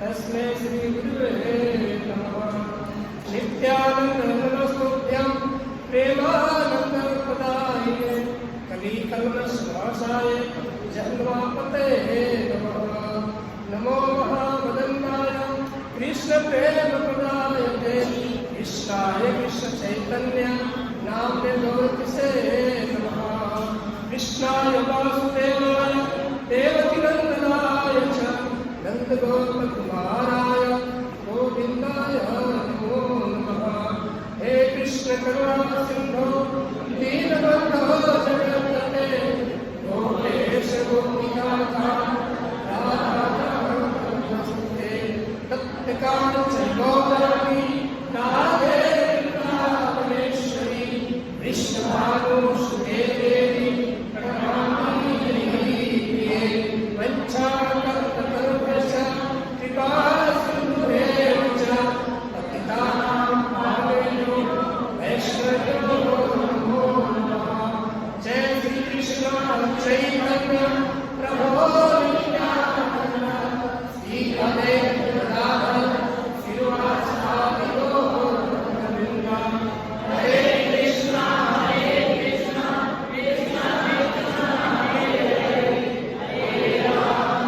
तस्मै श्री गुरुवे नमः। नित्यानंद नमस्तुभ्यं प्रेमानंदप्रदायिने कलिकल्मषनाशाय जन्मापते नमः। नमो महावदन्नाय कृष्णप्रेमप्रदायते कृष्णाय कृष्णचैतन्य नाम्ने गौरतिसे नमः। कृष्णाय वासुदेवाय देवकीनन्दनाय च नन्दगोपकुमाराय गोविन्दाय नमो नमः। हे कृष्ण करुणा सिन्धो दीनबन्धो जगत्पते गोपेश गोपिकानाथ राधाकान्ते तप्तकाञ्चन गौरवी राधे वृन्दावनेश्वरी विष्णुभानुसुते देवी प्रणमामि प्रिये। वञ्चाकल्पतरुभ्यश्च कृपासिन्धुभ्यश्च च पतितानां पावनेभ्यो वैष्णवेभ्यो नमो नमः। जय श्री कृष्ण चैतन्य प्रभो नित्यानन्द श्री अद्वैत गदाधर श्रीवासादि गौरवृन्द। हरे कृष्णा कृष्णा कृष्णा हरे हरे हरे राम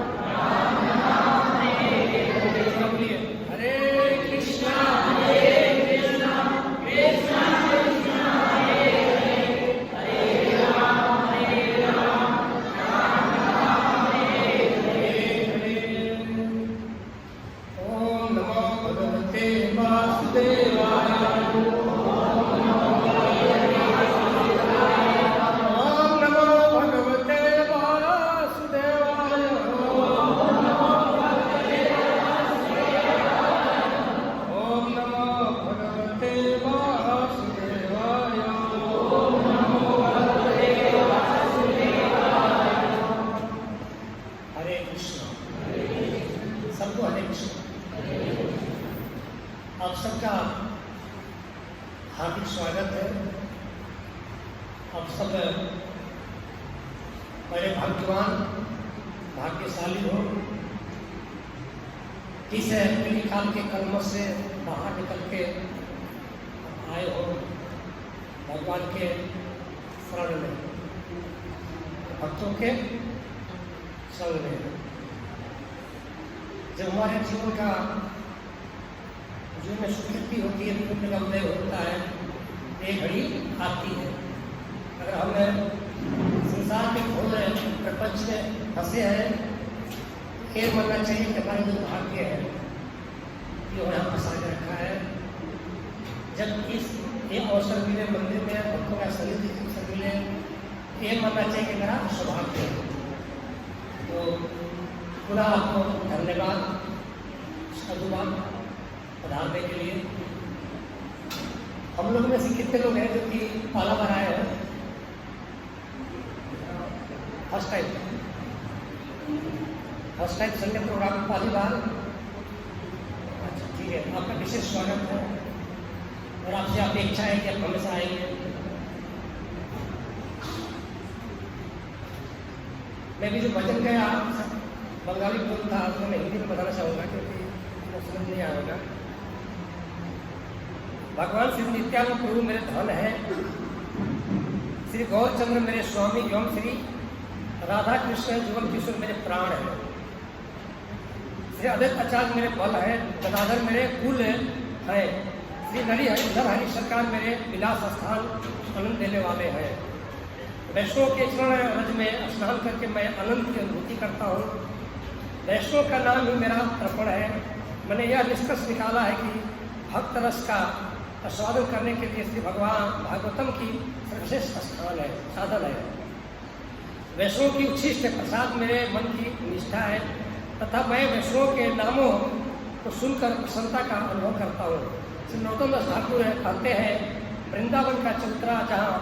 राम राम हरे हरे। हरे कृष्णा कृष्णा कृष्णा हरे हरे हरे राम राम राम हरे हरे। ओम नमो भगवते वासुदेवाय। ओम नमो भगवते वासुदेवाय। ओम नमो भगवते वासुदेवाय। हरे कृष्ण। सबको हरे कृष्ण। आप सबका हार्दिक स्वागत है। आप सब बड़े भाग्यवान भाग्यशाली हो। इस काल के कर्मों से बाहर निकल के आए हो भगवान के शरण में, भक्तों के शरण में। जब हमारे जीवन का जीवन में सुकृति होती है, पुण्य का उदय होता है, एक घड़ी आती है। अगर हमें संसार के घोर प्रपंच में फंसे हैं, ये मानना चाहिए कि हमारे जो भाग्य है ये यहाँ फंसा के रखा है। जब इस एक अवसर मिले मंदिर में भक्तों का शरीर अवसर मिले, ये मानना चाहिए कि मेरा सौभाग्य है। तो पुनः आपको धन्यवाद साधुवाद पधारने के लिए। हम लोग में से कितने लोग हैं जो कि पहला बार आए हैं? फर्स्ट टाइम संडे प्रोग्राम पहली बार। अच्छा ठीक है, आपका विशेष स्वागत है और आपसे अपेक्षा है कि आप हमेशा आएंगे। मैं भी जो भजन गया बंगाली बोल था, तो मैं हिंदी में बताना चाहूँगा क्योंकि वो समझ नहीं आएगा। भगवान श्री नित्यानंद प्रभु मेरे धन है, श्री गौरचंद्र मेरे स्वामी एवं श्री राधा कृष्ण जुगल किशोर मेरे प्राण है, श्री अद्वैत आचार्य मेरे बल है, गदाधर मेरे कुल है, श्री नरी हरिधर हरि सरकार मेरे विलास स्थान आनंद देने वाले हैं। वैष्णव के चरण रज में स्नान करके मैं आनंद की अनुभूति करता हूँ। वैष्णव का नाम ही मेरा तर्पण है। मैंने यह निष्कर्ष निकाला है कि भक्त रस का आस्वादन करने के लिए श्री भगवान भागवतम की सर्वश्रेष्ठ स्थान है, साधन है। वैष्णव की उच्छिष्ट प्रसाद मेरे मन की निष्ठा है तथा मैं वैष्णव के नामों को सुनकर प्रसन्नता का अनुभव करता हूँ। श्री नरोत्तम दास ठाकुर कहते हैं, वृंदावन का चौतरा जहाँ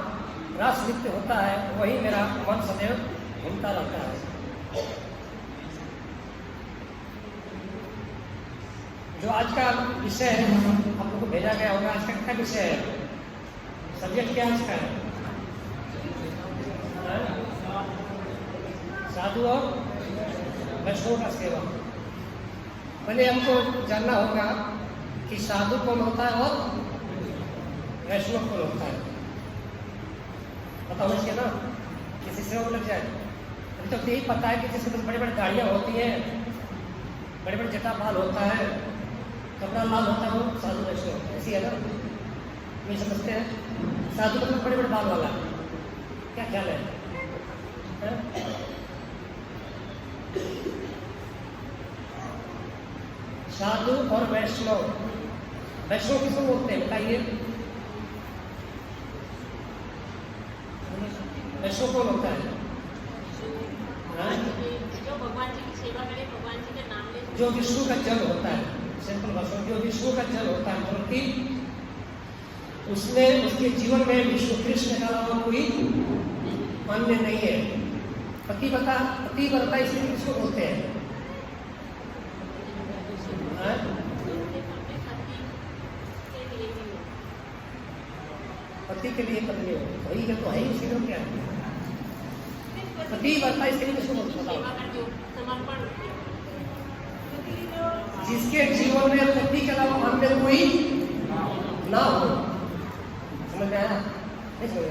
रास नृत्य होता है वही मेरा मन सदैव घूमता रहता है। जो आज का विषय है आप लोग को भेजा गया होगा, आज का क्या विषय है? सब्जेक्ट क्या आज का है? साधु और वैष्णव का सेवा। पहले हमको जानना होगा कि साधु कौन होता है और वैष्णव कौन होता है। पता होना चाहिए ना, किसी से लग जाए। अभी तक यही पता है कि जिसके पास बड़ी बड़ी गाड़ियाँ होती हैं, बड़े बड़े जटा बाल होता है, कपड़ा लाल होता है, वो साधु वैष्णव होता है। ऐसी है ना, ये समझते हैं। साधु का बड़े बड़े बाल वाला, क्या ख्याल है? साधु और वैष्णव, वैष्णव किसको बोलते हैं बताइए? वैष्णव कौन होता है? जो भगवान जी की सेवा करे, भगवान जी के नाम ले, जो विष्णु का जल होता है, सिंपल भाषा में जो विष्णु का जल होता है, क्योंकि उसमें उसके जीवन में विष्णु कृष्ण का अलावा कोई अन्य नहीं है। पतिव्रता, पतिव्रता इसलिए किसको बोलते हैं? पति के लिए पत्नी हो, वही का तो है ही, इसी को क्या है पतिव्रता, इसलिए किसको बोलते हैं? जिसके जीवन में पति के अलावा अन्य कोई ना हो। समझ में आया? नहीं समझ में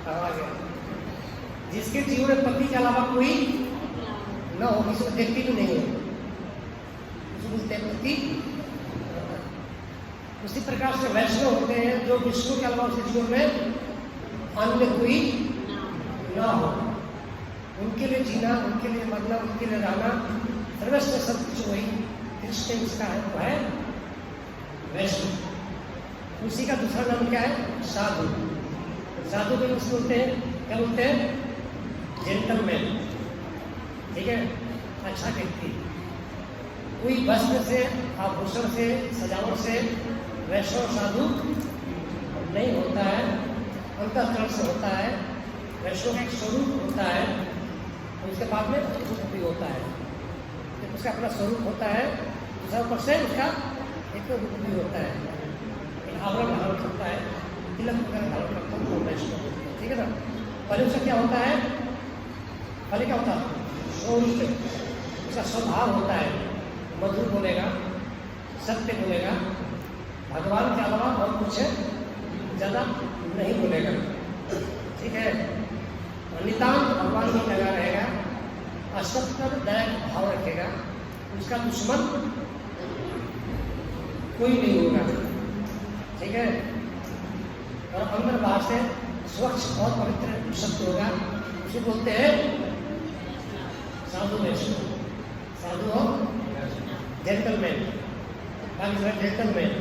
आ गया? जिसके जीवन में पति के अलावा कोई ना हो, किसी को देखती भी नहीं है, बोलते हैं पति। उसी प्रकार से वैष्णव होते हैं जो विष्णु के अलावा उसके जीवन में अन्य कोई ना हो, उनके लिए जीना, उनके लिए मरना, उनके लिए रहना, सर्वस्व सब कुछ वही कृष्ण जिसका है वो है वैष्णव। उसी का दूसरा नाम क्या है? साधु। साधु को किसको बोलते हैं? क्या बोलते हैं? जेंटलमैन। ठीक है, अच्छा व्यक्ति। कोई वस्त्र से, आभूषण से, सजावट से वैष्णव साधु नहीं होता है, अंतःकरण से होता है। वैष्णव का एक स्वरूप होता है, उसके बाद में रूप भी होता है। उसका अपना स्वरूप होता है, दूसरा ऊपर से उसका एक रूप भी होता है, एक आवरण धारण करता है, तिलक वगैरह धारण करता है, वो वैष्णव। ठीक है ना? पहले उसका क्या होता है? पहले क्या होता है? स्वरूप, उसका स्वभाव होता है, मधुर बोलेगा, सत्य बोलेगा, भगवान के अलावा और कुछ ज़्यादा नहीं बोलेगा। ठीक है? नितांत भगवान ही लगा रहेगा, असत्य दया का भाव रखेगा, उसका दुश्मन कोई नहीं होगा। ठीक है? और अंदर बाहर से स्वच्छ और पवित्र शब्द होगा, उसे बोलते हैं साधु वैष्णव। साधु और जेंटलमैन, जेंटलमैन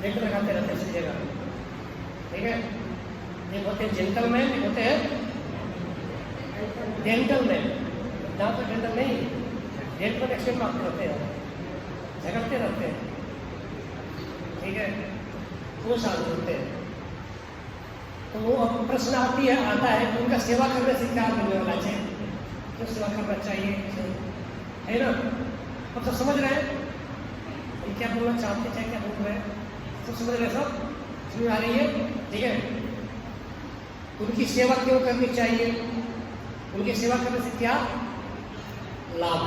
जेंटल लगाते रहते हैं इसी जगह। ठीक है? एक होते हैं जेंटलमैन, एक होते हैं जेंटलमैन। जहाँ पर जेंटल नहीं, जेंटलमैन एक्सचेंज मारते रहते हैं, झगड़ते रहते हैं। ठीक है? वो साधु होते हैं। तो वो अब प्रश्न आता है कि उनका सेवा करने से क्या मिलने वाला चाहिए? तो सेवा करना चाहिए, है ना? अब सब समझ रहे हैं हम क्या बोलना चाहते हैं, क्या बोल रहे हैं? सब समझ रहे, सब समझ आ रही है? ठीक है? उनकी सेवा क्यों करनी चाहिए? उनकी सेवा करने से क्या लाभ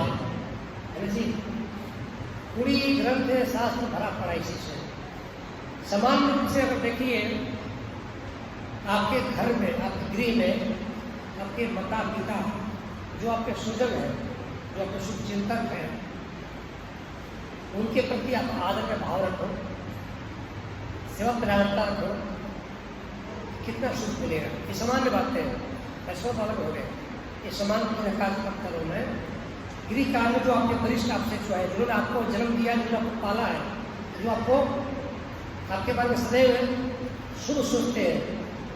है जी? पूरी ग्रंथ शास्त्र भरा पड़ा इसी से। सामान्य रूप से अगर देखिए, आपके घर में, आपके गृह में, आपके माता पिता जो आपके सुजन हैं, जो आपके शुभ चिंतक हैं, उनके प्रति आप आदर का भाव रखो, सेवा प्रधानता रखो, कितना शुभ मिलेगा। ये सामान्य बातें हैं, वैष्णव अलग हो गए। ये सामान्य कार्य करो मैं गृह काल में जो आपके वरिष्ठ आपसे जो है, जिन्होंने आपको जन्म दिया, जिन्होंने आपको पाला है, जो आपको आपके बारे में सदैव शुभ सोचते हैं,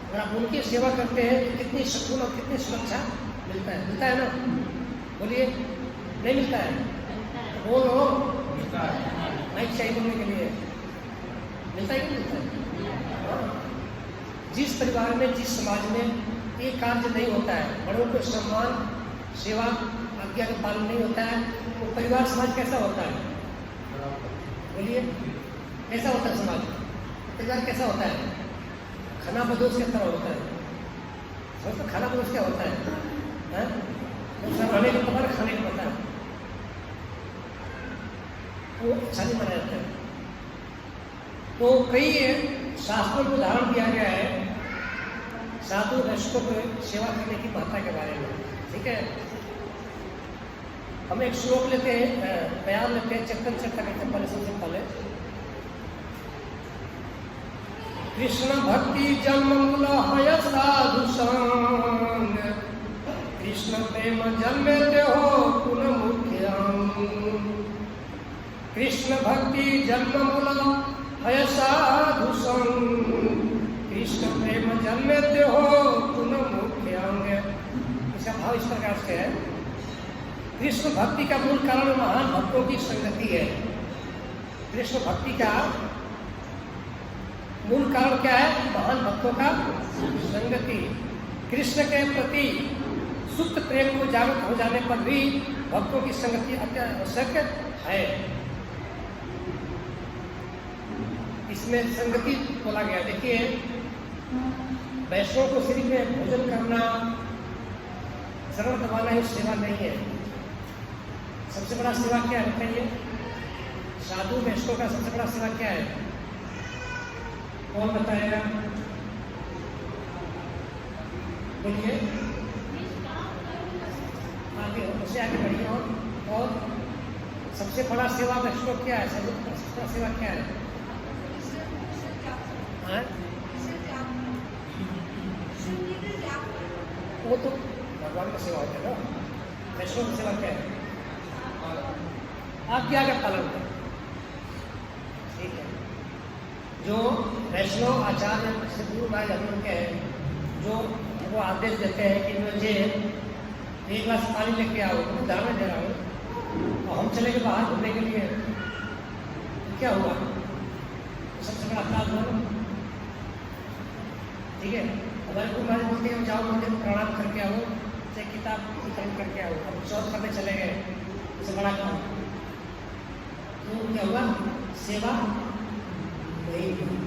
अगर आप उनकी सेवा करते हैं तो कितनी सुकून और कितनी सुरक्षा मिलता है। मिलता है ना? बोलिए, नहीं मिलता है? तो बोलो, नहीं चाहिए बोलने के लिए। मिलता है कि नहीं मिलता है? जिस परिवार में, जिस समाज में ये कार्य नहीं होता है, बड़ों को सम्मान, सेवा, आज्ञा का पालन नहीं होता है, वो परिवार समाज कैसा होता है? बोलिए, कैसा होता है समाज? परिवार कैसा होता है? खाना बदोश किस तरह होता है? तो खाना बदोश क्या होता है? रहने को पता है, खाने को पता है। वो अच्छा नहीं माना जाता है। तो कई शास्त्रों में उदाहरण दिया गया है साधु वैष्णव को सेवा करने की महत्ता के बारे में। ठीक है, हम एक श्लोक लेते हैं, बयान लेते हैं, चेतन चर्चा करते हैं पहले, सबसे पहले कृष्ण भक्ति जन्म मूल हय साधु संग, कृष्ण प्रेम जन्मे हो पुनः मुख्यम। कृष्ण भक्ति जन्म मूल हय साधु संग, कृष्ण प्रेम जन्मे हो पुनः मुख्यंग। इसका भाव इस प्रकार से है, कृष्ण भक्ति का मूल कारण महान भक्तों की संगति है। कृष्ण भक्ति का मूल कारण क्या है? महान भक्तों का संगति। कृष्ण के प्रति सुप्त प्रेम को जागृत हो जाने पर भी भक्तों की संगति अत्यावश्यक है। इसमें संगति बोला गया। देखिए, वैष्णव को सिर्फ में भोजन करना, शरण दबाना ही सेवा नहीं है। सबसे बड़ा सेवा क्या है बताइए? साधु वैष्णव का सबसे बड़ा सेवा क्या है? कौन बताएगा? बोलिए, आगे उससे आगे बढ़िए। और सबसे बड़ा सेवा वैष्णव क्या है? सबसे बड़ा सेवा क्या है? हाँ? वो तो भगवान का सेवा होता है ना। वैष्णव की सेवा क्या है? आज्ञा का पालन करें। ठीक है, जो वैष्णव आचार्य सदगुरु महाराज हम लोग के हैं, जो वो आदेश देते हैं कि मुझे एक गिलास पानी लेके आओ, मैं दाना दे रहा हूँ, और हम चले गए बाहर घूमने के लिए, क्या हुआ? सबसे बड़ा अपराध हुआ। ठीक है, हमारे गुरु महाराज बोलते हैं जाओ मंदिर में प्रणाम करके आओ, चाहे किताब वितरण करके आओ। हम चौथ करने चले गए, उससे बड़ा काम। तो क्या हुआ? सेवा नहीं हुई।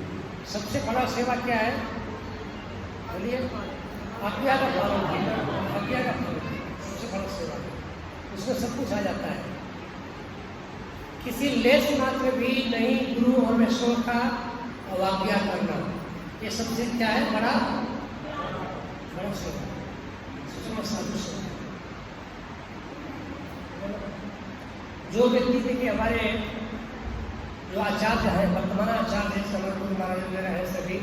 सबसे बड़ा सेवा क्या है? बोलिए, आज्ञा का पालन किया। आज्ञा का पालन सबसे बड़ा सेवा है, उसमें सब कुछ आ जाता है। किसी लेस मात्र भी नहीं गुरु और वैष्णव का अवज्ञा करना, ये सबसे क्या है? बड़ा सेवा, सबसे साधु सेवा। जो व्यक्ति देखिए, हमारे जो आचार्य है, वर्तमान आचार्य समर गुरु महाराज वगैरह है सभी,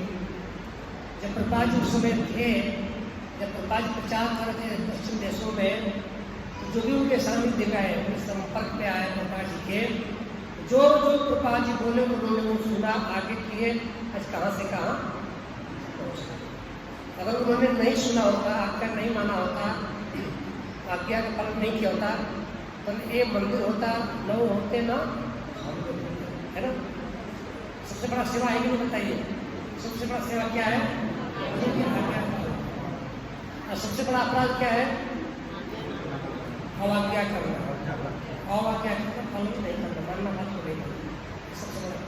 जब प्रभुपाद जी उस समय थे, जब प्रभुपाद जी प्रचार कर रहे थे पश्चिम देशों में, तो जो भी उनके सामने गए, उनके संपर्क में आए प्रभुपाद जी के, जो जो प्रभुपाद जी बोले उन्होंने वो सुना, आगे किए, आज कहाँ से कहाँ पहुँचा। अगर उन्होंने नहीं सुना होता, आज्ञा नहीं माना होता, आज्ञा का पालन नहीं किया होता, तो ये मंदिर होता न होते ना, है ना। सबसे बड़ा सेवा है कि नहीं बताइए? सबसे बड़ा सेवा क्या है? और सबसे बड़ा अपराध क्या है? अवाज्ञा करना। अवाज्ञा करना, पालन नहीं करना, मानना बात को नहीं करना, सबसे बड़ा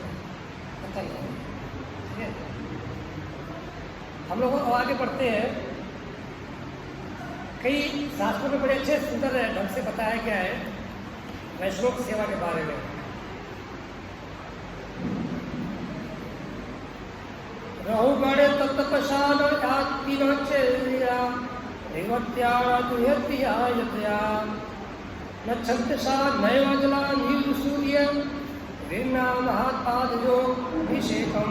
पता नहीं। ठीक है, हम लोग आगे बढ़ते हैं। कई शास्त्रों में बड़े अच्छे सुंदर ढंग से बताया गया है वैष्णव की सेवा के बारे में। रहु बड़े तत्पशान आत्ति नचर्या रेवत्या दुहत्या यत्या नक्षत्रसा नैवजला नील सूर्य वीरना महापाद जो अभिषेकम।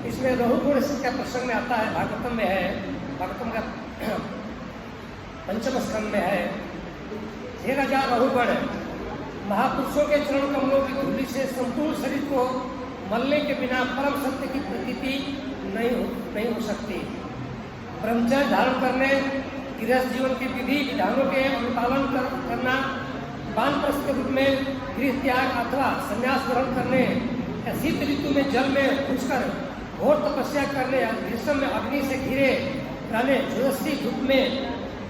इसमें रहु गुण का प्रसंग में आता है, भागवतम में है, भागवतम का पंचम स्कंद में है। 1000 रहुगण महापुरुषों के चरण कमलों की धूलि से संपूर्ण शरीर को मलने के बिना परम सत्य की प्रतीति नहीं हो सकती। ब्रह्मचर्य धारण करने, गृहस्थ जीवन के विधि विधानों के अनुपालन करना, वानप्रस्थ के रूप में गृह त्याग अथवा संन्यास ग्रहण करने, या शीत ऋतु में जल में घुसकर घोर तपस्या करने, ग्रीष्म में अग्नि से घिरे रहने, झुलसी धूप में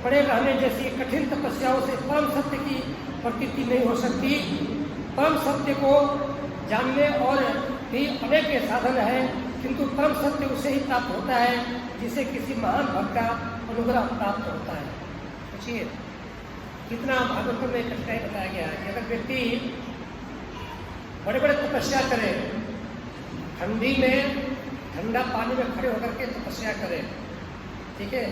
पड़े रहने जैसी कठिन तपस्याओं से परम सत्य की प्रतीति नहीं हो सकती। परम सत्य को जानने और भी अनेक साधन है, किंतु परम सत्य उसे ही प्राप्त होता है जिसे किसी महान भक्त का अनुग्रह प्राप्त होता है। पूछिए, कितना भागवत में कठिनाई बताया गया है कि अगर व्यक्ति बड़े बड़े तपस्या करें, ठंडी में ठंडा पानी में खड़े होकर के तपस्या करें, ठीक है।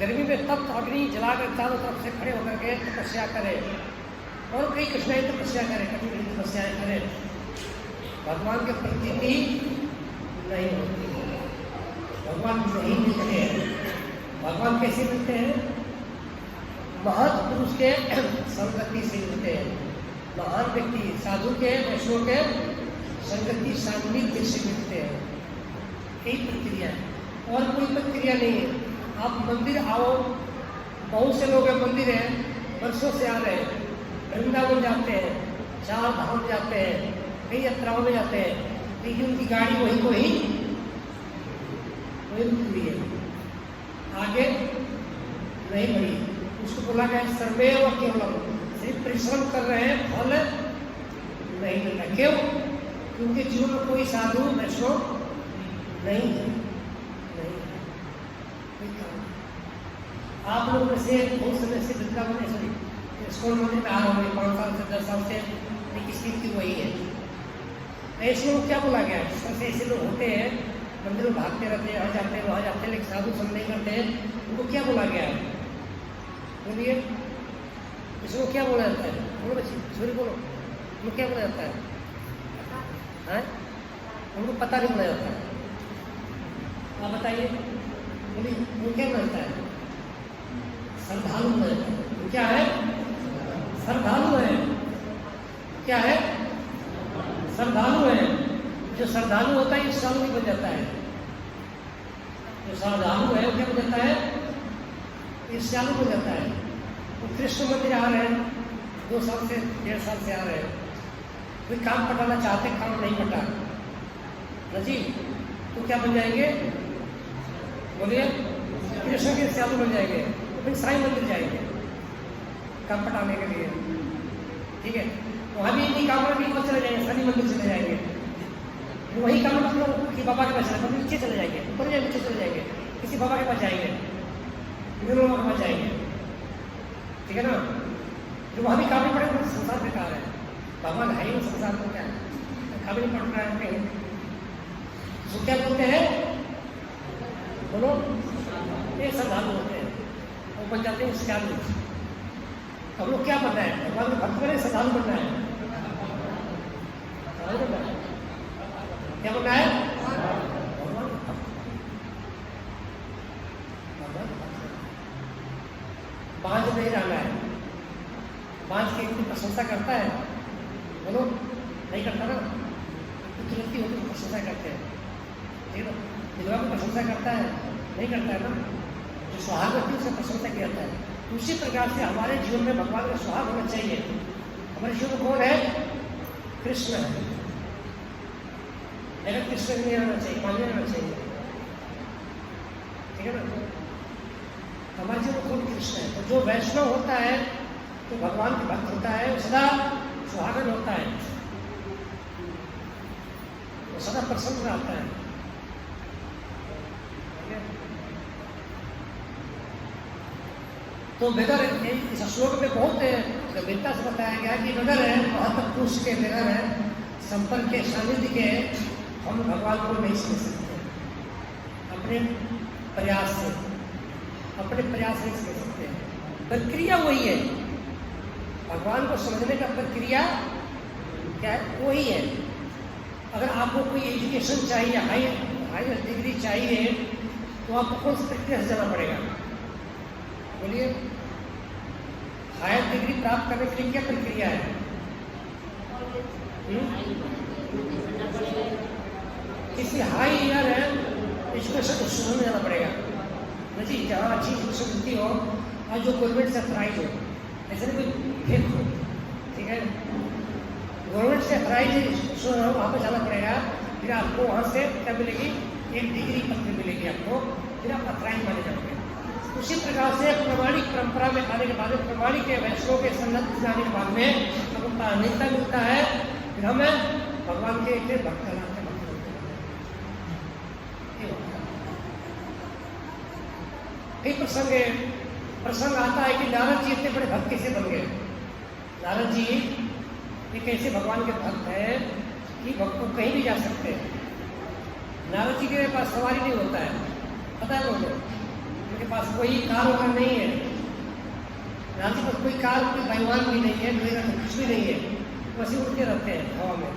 गर्मी में तप्त अग्नि जलाकर चारों तरफ से खड़े होकर के तपस्या करें, और कई कठिनाई तपस्या करें, कठिन तपस्याएं करें, भगवान के प्रति भी नहीं होती है। भगवान नहीं मिलते हैं। भगवान कैसे मिलते हैं? महापुरुष के संगति से मिलते हैं। महान व्यक्ति साधु के वैष्णव के संगति सान्निध्य से मिलते हैं। यही प्रक्रिया है, और कोई प्रक्रिया नहीं है। आप मंदिर आओ, बहुत से लोग मंदिर हैं, वर्षों से आ रहे हैं, वृंदावन जाते हैं, चार धाम जाते हैं, कई यात्राओं में जाते हैं, लेकिन उनकी गाड़ी वही को ही रुकी है, आगे नहीं बढ़ी। उसको बोला गया सर्वे और केवल, सिर्फ परिश्रम कर रहे हैं, फल नहीं मिल रहा। क्यों? क्योंकि जीवन में कोई साधु वैष्णव नहीं है। आप लोग में से बहुत समय से वृंदावन स्कूल मंदिर में आ रहे होंगे, 5 साल से 10 साल से, लेकिन स्थिति वही है। ऐसे लोग क्या बोला गया? जिस तरह से ऐसे लोग होते हैं, मंदिर में भागते रहते हैं, यहाँ जाते हैं वहाँ जाते हैं, लेकिन साधु सब नहीं करते हैं, उनको क्या बोला गया है? बोलिए, इसको क्या बोला जाता है? बोलो बच्ची, सूर्य बोलो, उनको क्या बोला जाता है? उनको पता नहीं बोला जाता है। आप बताइए, बोलिए, उनको क्या बोला जाता है? श्रद्धालु है। क्या है? श्रद्धालु है। क्या है? श्रद्धालु है। जो श्रद्धालु होता है ईर्ष्यालु नहीं बन जाता है। जो श्रद्धालु है वो क्या बन जाता है? ईर्ष्यालु बन जाता है। वो कृष्ण मंदिर आ रहे हैं, 2 साल से 1.5 साल से आ रहे हैं, कोई काम पटाना चाहते, काम नहीं पटा ना जी, तो क्या बन जाएंगे? बोलिए, कृष्ण के ईर्ष्यालु बन जाएंगे, फिर साईं मंदिर जाएंगे काम पटाने के लिए, ठीक है। वहाँ भी इतनी काम नहीं, वो चले जाएंगे, शनि मंदिर चले जाएंगे, वही काम मतलब कि बाबा के पास चले, नीचे चले जाएंगे, ऊपर जाए नीचे चले जाएंगे, किसी बाबा के पास जाएंगे, गुरु बाबा के पास जाएंगे, ठीक है ना। जो वहाँ भी काम नहीं पड़ेगा, संसार बेकार है, भगवान है ही संसार में, क्या काम नहीं पड़ रहा है कहीं, तो क्या बोलते हैं? बोलो, ये श्रद्धालु होते हैं, वो बन जाते हैं श्रद्धालु। हम लोग क्या बनना है? भगवान के भक्त बने, श्रद्धालु बनना है। क्या बनना है? बांझ नहीं रहना है। बांझ की इतनी प्रशंसा करता है, बोलो, नहीं करता ना, तुरंती होती प्रशंसा करते हैं, ठीक है। विधवा की प्रशंसा करता है, नहीं करता है ना। जो सुहाग होती है उससे प्रशंसा किया जाता है। उसी प्रकार से हमारे जीवन में भगवान का सुहाग होना चाहिए। हमारे जीवन में कौन है? कृष्ण है। अगर कृष्ण नहीं रहना चाहिए, मान रहना चाहिए, ठीक है ना। हमारे जीवन में कौन? कृष्ण है। तो जो वैष्णव होता है, तो भगवान के भक्त होता है, वो सदा सुहागन होता है, वो सदा प्रसन्न रहता है। तो बगैर इस श्लोक में बहुत गंभीरता से बताया गया कि बगैर महापुरुष के बगैर संपर्क के सानिध्य के हम भगवान को नहीं समझ सकते। अपने प्रयास से नहीं समझ सकते। प्रक्रिया वही है, भगवान को समझने का प्रक्रिया क्या है? वही है। अगर आपको कोई एजुकेशन चाहिए, हाई डिग्री चाहिए, तो आपको कौन सी प्रक्रिया से जाना पड़ेगा? बोलिए, हायर डिग्री प्राप्त करने के लिए क्या प्रक्रिया है? किसी हाई ईयर है एजुकेशन इंस्टीट्यूशन में जाना पड़ेगा ना जी, जहाँ अच्छी एजुकेशन मिलती हो और जो गवर्नमेंट से अथराइज हो, ऐसे नहीं कोई फेक हो, ठीक है। गवर्नमेंट से अथराइज इंस्टीट्यूशन हो, वहाँ पर जाना पड़ेगा, फिर आपको वहाँ से क्या मिलेगी? एक डिग्री पत्र मिलेगी आपको, फिर आप अथराइज माने जाओगे। उसी प्रकार से प्रमाणिक परंपरा में आने के बाद, प्रमाणिक के वैष्णव के संगत जाने के बाद में हमको मान्यता मिलता है, फिर हमें भगवान के एक भक्त कहलाते हैं। कई प्रसंग आता है कि नारद जी इतने बड़े भक्त कैसे बन गए। नारद जी एक ऐसे भगवान के भक्त हैं कि भक्त को कहीं भी जा सकते हैं। नारद जी के पास सवारी नहीं होता है, पता है मुझे, उनके पास कोई कार वगैरह नहीं है। नारद जी के पास कोई कार, कोई परिवार भी नहीं है, कुछ भी नहीं है, वैसे उड़ते रहते हैं हवा में।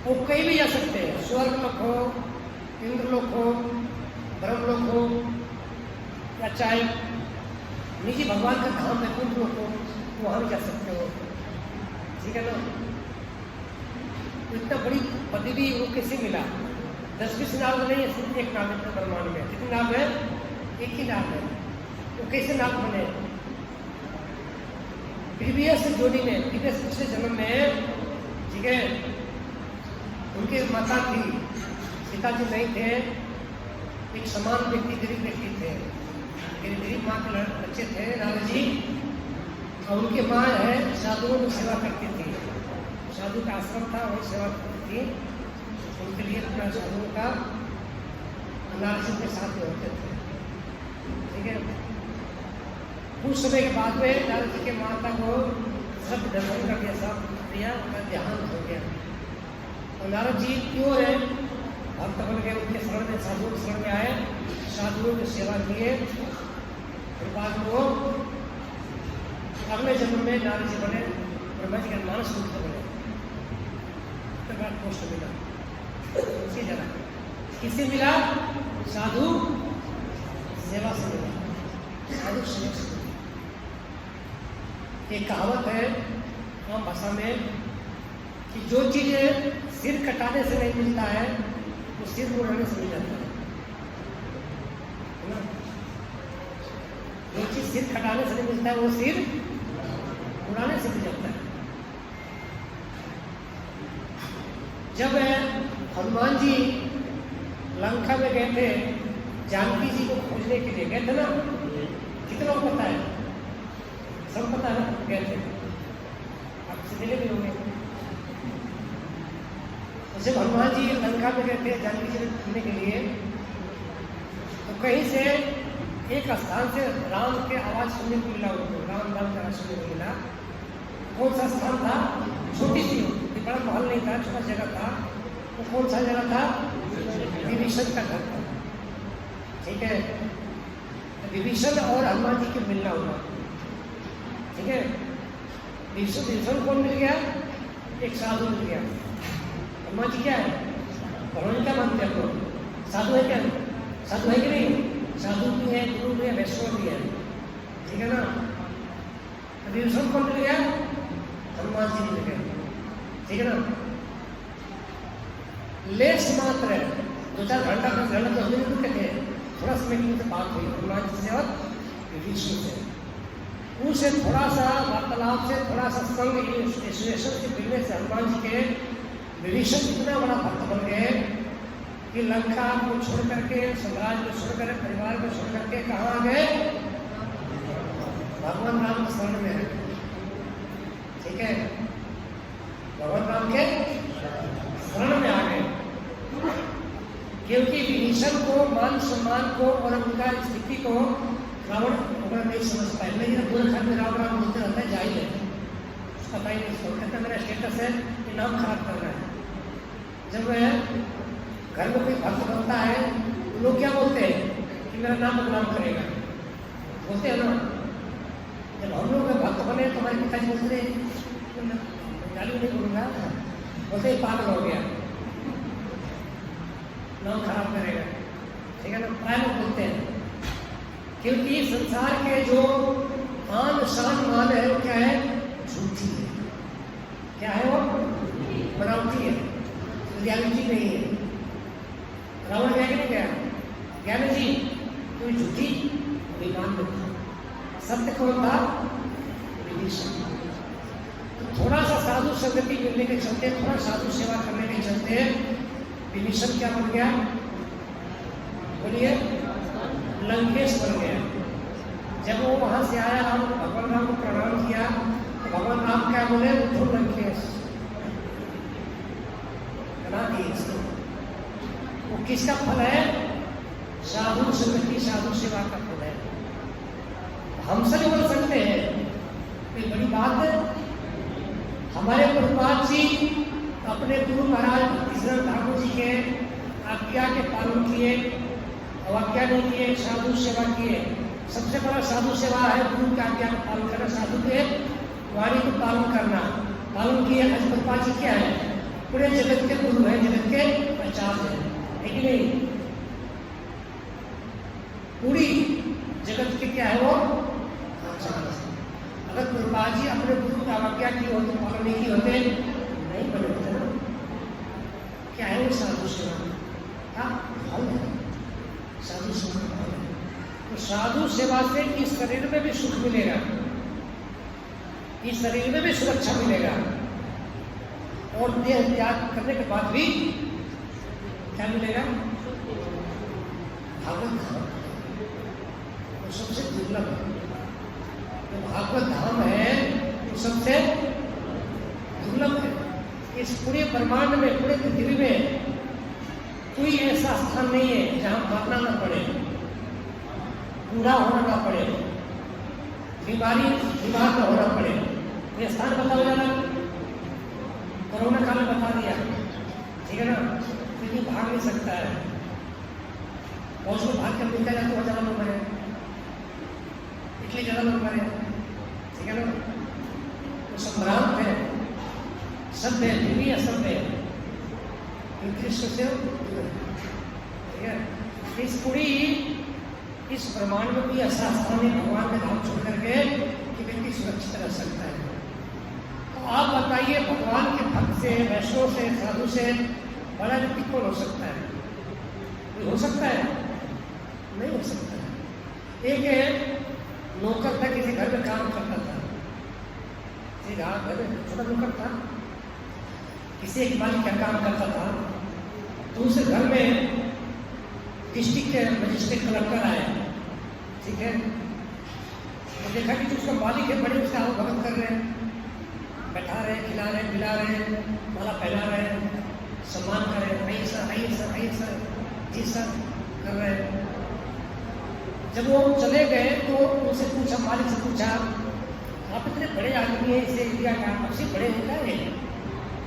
वो कहीं भी जा सकते हैं, स्वर्ग लोक हो, इंद्रलोक हो, ब्रह्मलोक हो, या चाहे निजी भगवान का धाम है कुंभ लोक हो, वहाँ भी जा सकते हो, ठीक है ना। तो इतना बड़ी पदवी वो कैसे मिला? 10-20 नाम नहीं है, सिर्फ एक नाम है ब्रह्मांड में। कितने नाम है? एक ही नाम है। वो कैसे नाम बने? प्रीवियस जोड़ी में, प्रीवियस पिछले जन्म में, ठीक है, उनके माता थी, पिताजी नहीं थे, एक समान व्यक्ति, गरीब व्यक्ति थे, गरीब माँ के बच्चे थे नारद जी, और उनकी माँ है साधुओं की सेवा करती थी। साधु का आश्रम था, वही सेवा करती थी। उनके लिए अपना साधुओं का नारद जी के साथ में होते थे, ठीक है। कुछ समय के बाद में नारद जी के माता को सब दर्शन कर दिया, सब दिया, उनका देहांत हो गया। और नारद जी क्यों है भक्त बन गए, उनके शरण में, साधुओं के शरण में आए, साधुओं की सेवा किए। फिर बाद में वो अगले जन्म में नारद जी बने, ब्रह्मा जी के मानस रूप से बने। उसके बाद पोस्ट मिला उसी जगह, किससे मिला? साधु सेवा से मिला, साधु सेवा से मिला। एक कहावत है आम भाषा में कि जो चीज सिर कटाने से नहीं मिलता है वो सिर उड़ाने से मिल जाता है ना। जो चीज सिर कटाने से नहीं मिलता है वो सिर उड़ाने से मिल जाता है। जब हनुमान जी लंका में गए थे जानकी जी को खोजने के लिए, गए थे ना, कितना पता है? सब पता है ना, गए थे, आप मिले भी होंगे। जब हनुमान जी लंका में गए थे जानकी जी को खोजने के लिए, तो कहीं से एक स्थान से राम के आवाज सुनने को मिला, उनको राम राम का आवाज सुनने को मिला। कौन सा स्थान था? छोटी सी, बड़ा महल नहीं था, छोटा जगह था। वो कौन सा जगह था? विभीषण का घर था, ठीक है। विभीषण और हनुमान जी के मिलना हुआ, ठीक है। विभीषण कौन मिल गया? एक साधु मिल गया। हनुमान जी क्या है? भगवान क्या मानते हैं लोग? साधु है क्या? साधु है कि नहीं? साधु भी है, गुरु भी है, वैष्णव भी है, ठीक है ना। विभीषण कौन मिल गया? हनुमान जी मिल गए, ठीक है ना। लेस मात्र है, 2-4 घंटा का घंटा तो हमें नहीं कहते, थोड़ा समय की तो बात हुई हनुमान जी से और विभीषण से। उनसे थोड़ा सा वार्तालाप से, थोड़ा सा संग एसोसिएशन से मिलने से हनुमान जी के विभीषण इतना बड़ा भक्त बन गए कि लंका को छोड़ करके, साम्राज्य को छोड़ करके, परिवार को छोड़ करके कहाँ आ गए? भगवान राम के शरण में है, ठीक है। भगवान राम के शरण में आ गए, क्योंकि विभीषण को मान सम्मान को और उनका स्थिति को रावण वगैरह नहीं समझ पाए। लेकिन पूरे घर में राम राम बोलते रहता है, जाहिल है, पता ही नहीं उसको, कहता मेरा स्टेटस है, ये नाम खराब कर रहा है। जब घर में कोई भक्त बनता है तो लोग क्या बोलते हैं कि मेरा नाम बदनाम करेगा, बोलते हैं ना। जब हम लोग भक्त बने तो हमारे पिताजी बोलते गाली नहीं बोलूँगा, बोलते ही पागल हो गया, नाम खराब करेगा, ठीक है ना। प्राय लोग बोलते हैं, क्योंकि संसार के जो आन शान मान है वो क्या है? झूठी है। क्या है वो? बनावटी है, रियलिटी नहीं है। रावण गया कि नहीं गया? गया ना जी, तो झूठी विमान में था। सत्य कौन था? विभीषण। तो थोड़ा सा साधु संगति मिलने के चलते, थोड़ा साधु सेवा करने के चलते विभीषण क्या बन गया? बोलिए, लंकेश बन गया। जब वो वहां से आया, राम को, भगवान राम को प्रणाम किया, तो भगवान राम क्या बोले? उठो लंकेश, बना दिए इसको। वो किसका फल है? साधु संगति, साधु सेवा का फल है। हमसे जो बोल सकते हैं कोई बड़ी बात है? हमारे प्रभुपाद जी अपने गुरु महाराज भक्तिसिद्धांत ठाकुर जी के आज्ञा के पालन किए, अवज्ञा नहीं किए, साधु सेवा किए। सबसे बड़ा साधु सेवा है गुरु की आज्ञा का पालन करना, साधु के वाणी को पालन करना। पालन किए। आज प्रभुपाद जी क्या है? पूरे जगत के गुरु है, जगत के आचार्य है कि नहीं? पूरी जगत के क्या है वो? आचार्य। अगर प्रभुपाद जी अपने गुरु की आज्ञा की हो तो पालन नहीं की होते, नहीं बने होते ना। क्या है वो साधु सेवा का फल है, साधु सेवा का फल है। तो साधु सेवा से इस शरीर में भी सुख मिलेगा, इस शरीर में भी सुरक्षा मिलेगा, और देह त्याग करने के बाद भी क्या मिलेगा? भागवत धाम। वो सबसे दुर्लभ है। तो भागवत धाम है वो सबसे दुर्लभ है। इस पूरे ब्रह्मांड में, पूरे पृथ्वी में कोई ऐसा स्थान नहीं है जहां मरना ना पड़े, बूढ़ा होना ना पड़े, बीमार ना होना पड़े। ये स्थान बताओ जरा। कोरोना काल में बता दिया, ठीक है ना? क्योंकि भाग नहीं सकता है, और उसको भाग कर निकल जाए तो ज्यादा लोग मरे, इसलिए ज्यादा लोग मरे, ठीक है ना? तो संभ्रांत है, सभ्य है, दिव्य असभ्य है, कृष्ण से ठीक है। इस पूरी इस ब्रह्मांड में भी ऐसा स्थान है भगवान के धाम छोड़ करके कि व्यक्ति सुरक्षित रह सकता है। तो आप बताइए, भगवान के भक्त से, वैष्णव से, साधु से बड़ा व्यक्ति कौन हो सकता है? कोई हो सकता है? नहीं हो सकता है। एक नौकर था, किसी घर में काम करता था, किसी घर में छोटा नौकर था, किसी एक मालिक का काम करता था। तो उस घर में डिस्ट्रिक्ट के मजिस्ट्रेट कलेक्टर आए, ठीक है। तो देखा कि जो उसका मालिक है बड़े उसका भगत कर रहे हैं, बैठा रहे, खिला रहे, पिला रहे, माला पहना रहे, सम्मान कर रहे, आइए सर, आइए सर, आइए सर, जी सर कर रहे हैं। जब वो चले गए तो उनसे पूछा, मालिक से पूछा, आप इतने बड़े आदमी हैं इस एरिया का, आपसे बड़े होता है?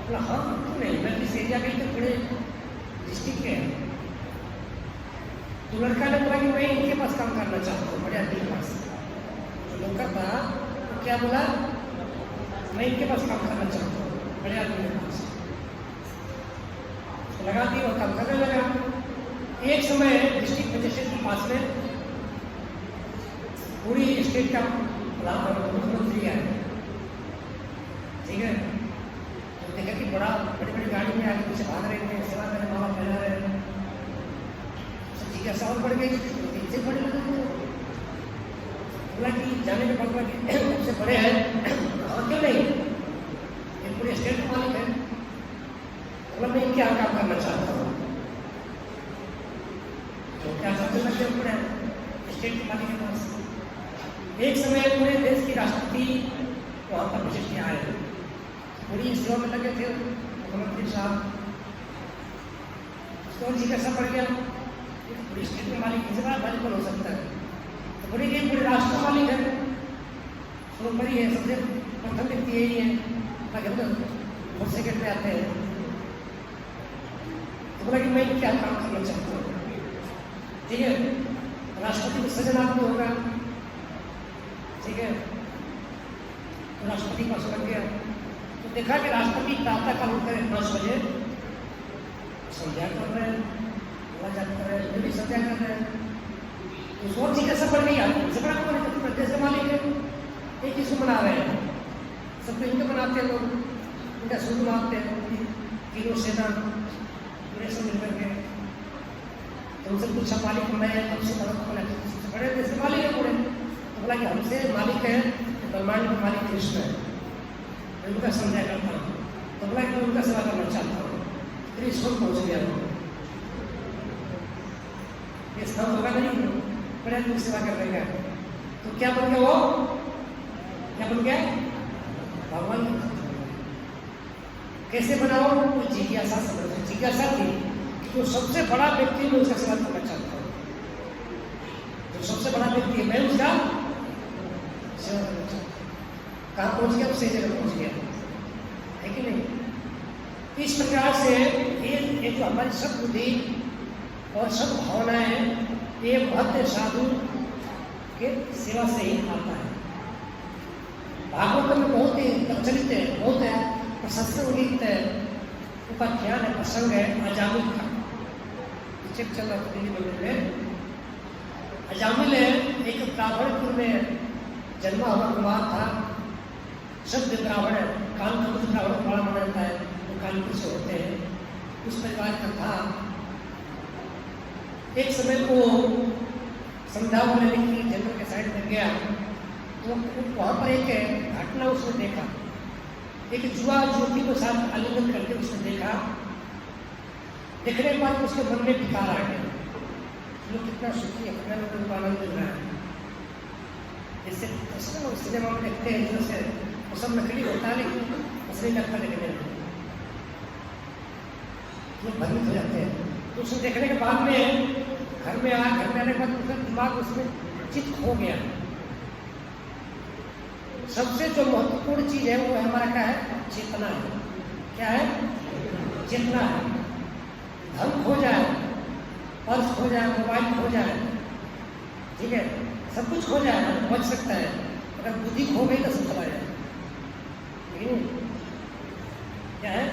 बोला हाँ, क्यों नहीं, मैं इस एरिया के इतने बड़े डिस्ट्रिक्ट के हैं। तो लड़का ने बोला कि मैं इनके पास काम करना चाहता हूँ, बड़े आदमी के पास। जो लड़का था तो क्या बोला, मैं इनके पास काम करना चाहता हूँ, बड़े आदमी के पास। तो लगा दी और काम करने लगा। एक समय डिस्ट्रिक्ट मजिस्ट्रेट के पास में पूरी स्टेट का मुख्यमंत्री आए, ठीक है। तो देखा कि बड़ा बड़ी बड़ी गाड़ी में आगे पीछे भाग रहे थे, सेवा करने, माला पहना रहे हैं। जिज्ञासा और बढ़ गई, इनसे बड़े लोग बोला कि जाने के बाद कि सबसे बड़े हैं और क्यों नहीं, ये पूरे स्टेट के मालिक है। बोला मैं इनके यहाँ काम करना चाहता हूँ। तो क्या सबसे लगे पूरे स्टेट के मालिक के पास। एक समय पूरे देश की राष्ट्रपति वहाँ पर विशिष्ट आए, पूरी सेवा में लगे थे मुख्यमंत्री साहब। उसको जिज्ञासा पड़ गया, पूरी स्टेट के मालिक किसी बार मालिक हो सकता है, तो पूरे के पूरे राष्ट्र का मालिक है, सर्वोपरि है, सबसे प्रथम व्यक्ति यही है, फर्स्ट सेकेंड पे आते हैं। तो बोला कि मैं क्या काम करना चाहता हूँ, ठीक है। राष्ट्रपति को सजन आदमी होगा, ठीक है। तो राष्ट्रपति पास लग गया, तो देखा कि राष्ट्रपति प्रातः काल उठकर 5 बजे संध्या कर रहे हैं, भी संध्या कर रहे हैं। उसको और जिज्ञासा पड़ गई, इससे बड़ा कौन है? प्रदेश के मालिक है, एक ही सुन बना रहे हैं, सब इनके बनाते हैं लोग, उनका सूद मारते हैं, तीनों सेना पूरे सब मिलकर के। तो उनसे पूछा, मालिक मैं हमसे सबसे बड़े देश के मालिक है पूरे। तो बोला कि हमसे मालिक है ब्रह्मांड के मालिक कृष्ण है, मैं उनका संध्या करता हूँ। तो बोला कि मैं उनका सेवा करना चाहता हूँ। फिर ईश्वर पहुँच गया, ये स्थान होगा नहीं, बड़े आदमी सेवा करने का। तो क्या बन गया वो, क्या बन गया? भगवान। कैसे बनाओ? वो जिज्ञासा समझ, जिज्ञासा थी कि जो सबसे बड़ा व्यक्ति मैं उसका सेवा करना चाहता हूँ, जो सबसे बड़ा व्यक्ति है मैं उसका सेवा करना चाहता हूँ। कहाँ पहुँच गया? सही जगह पहुँच गया। है कि नहीं। इस प्रकार से ये जो हमारी सब बुद्धि और सब भावनाएं ये भक्त साधु के सेवा से ही आता है। भागवत में बहुत ही प्रचलित है, बहुत है प्रशंसनीय है, उपाख्यान है, प्रसंग है अजामिल का। चेक चल रहा था दिल्ली मंदिर में। अजामिल है एक ब्राह्मणपुर में जन्मा हुआ कुमार था, शुद्ध ब्राह्मण है, कानपुर ब्राह्मण बड़ा माना जाता है, वो कानपुर से होते हैं। उस परिवार का था। एक समय को संध्या लेने के लिए जंगल के साइड में गया तो वहाँ पर एक घटना उसने देखा। एक जुआ ज्योति को साथ आलिंगन करके उसने देखा। देखने के बाद उसके मन में विकार आ गया, लोग कितना सुखी है, कितना लोगों को आनंद मिल रहा है। जैसे लोग सिनेमा में देखते हैं जैसे वो सब नकली होता है लेकिन असली लगता देखने में लोग भ्रमित हो जाते हैं। तो उसे देखने के बाद में घर में आने के बाद उसका दिमाग उसमें चित खो गया। सबसे जो महत्वपूर्ण चीज है वो हमारा क्या है? चेतना है। क्या है? चेतना है। धन खो जाए, पर्स खो जाए, मोबाइल खो जाए, ठीक है, सब कुछ खो जाए, बच सकता है। अगर बुद्धि खो गई तो सब चला जाए। लेकिन क्या है?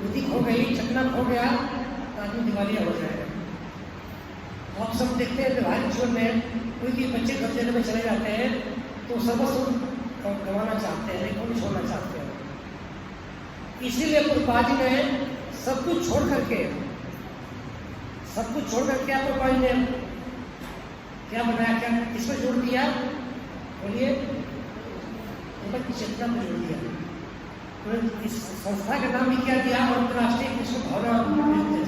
बुद्धि खो गई, चेतना खो गया तो आदमी दिवालिया हो जाएगा। आप सब देखते हैं व्यवहारिक जीवन में कोई भी बच्चे घर देने में चले जाते हैं तो सर्वस्व गंवाना चाहते हैं, लेकिन नहीं छोड़ना चाहते हैं। इसीलिए प्रभुपाद जी ने सब कुछ छोड़ करके क्या प्रभुपाद ने क्या बनाया, क्या किसमें जोड़ दिया? बोलिए, ऊपर की चेतना में जोड़ दिया। तो इस संस्था का नाम भी क्या दिया? अंतर्राष्ट्रीय कृष्ण भावना नृत्य।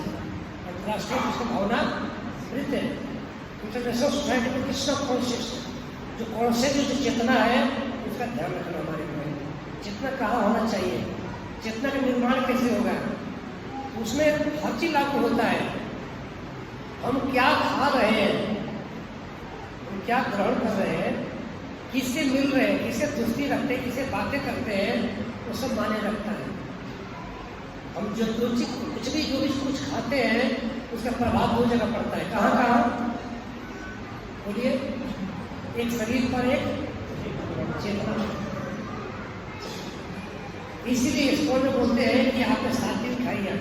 अंतर्राष्ट्रीय कृष्ण भावना नृत्य, इंटरनेशनल सोसाइटी में कृष्ण कॉन्शियस, जो कॉन्शियस जो चेतना है उसका ध्यान रखना हमारे में। चेतना कहाँ होना चाहिए, चेतना का निर्माण कैसे होगा, उसमें हर चीज लागू होता है। हम क्या खा रहे हैं, हम क्या ग्रहण कर रहे हैं, किससे मिल रहे हैं, किससे दोस्ती रखते हैं, किससे बातें करते हैं, वो सब माने रखता है। हम जो कुछ भी कुछ खाते हैं उसका प्रभाव दो जगह पड़ता है। कहाँ कहाँ? बोलिए, एक शरीर पर, एक चेतना। इसीलिए स्कूल में बोलते हैं कि आपने सात्विक खाइए,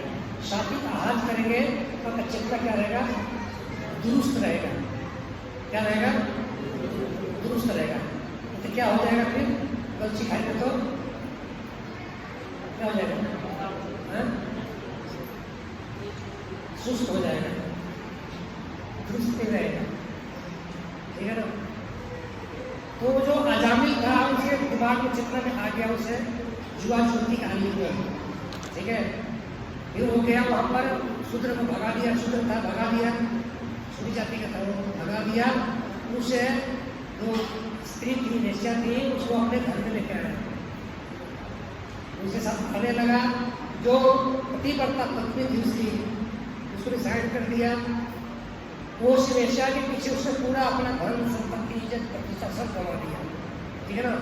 सात्विक आहार करेंगे तो आपका चेतना क्या रहेगा? दुरुस्त रहेगा। क्या रहेगा? दुरुस्त रहेगा। तो क्या हो जाएगा फिर? गलती खाएंगे तो क्या हो जाएगा? सुस्त हो जाएगा, दुरुस्त नहीं रहेगा, ठीक है ना। तो जो अजामिल था उसके दिमाग में चेतना में आ गया, उसे जुआ ज्योति का आलिंगन, ठीक है। फिर हो गया वहाँ पर शूद्र को भगा दिया, शूद्र था भगा दिया, छोटी जाति का था वो भगा दिया। उसे जो स्त्री थी, वेश्या थी, उसको अपने घर में लेकर आया, उसके साथ खाने लगा। जो पतिव्रता पत्नी थी उसको डिसाइड कर दिया। वो उस वेश्या के पीछे उसने पूरा अपना धन संपत्ति इज्जत प्रतिष्ठा सब गंवा दिया, ठीक है ना।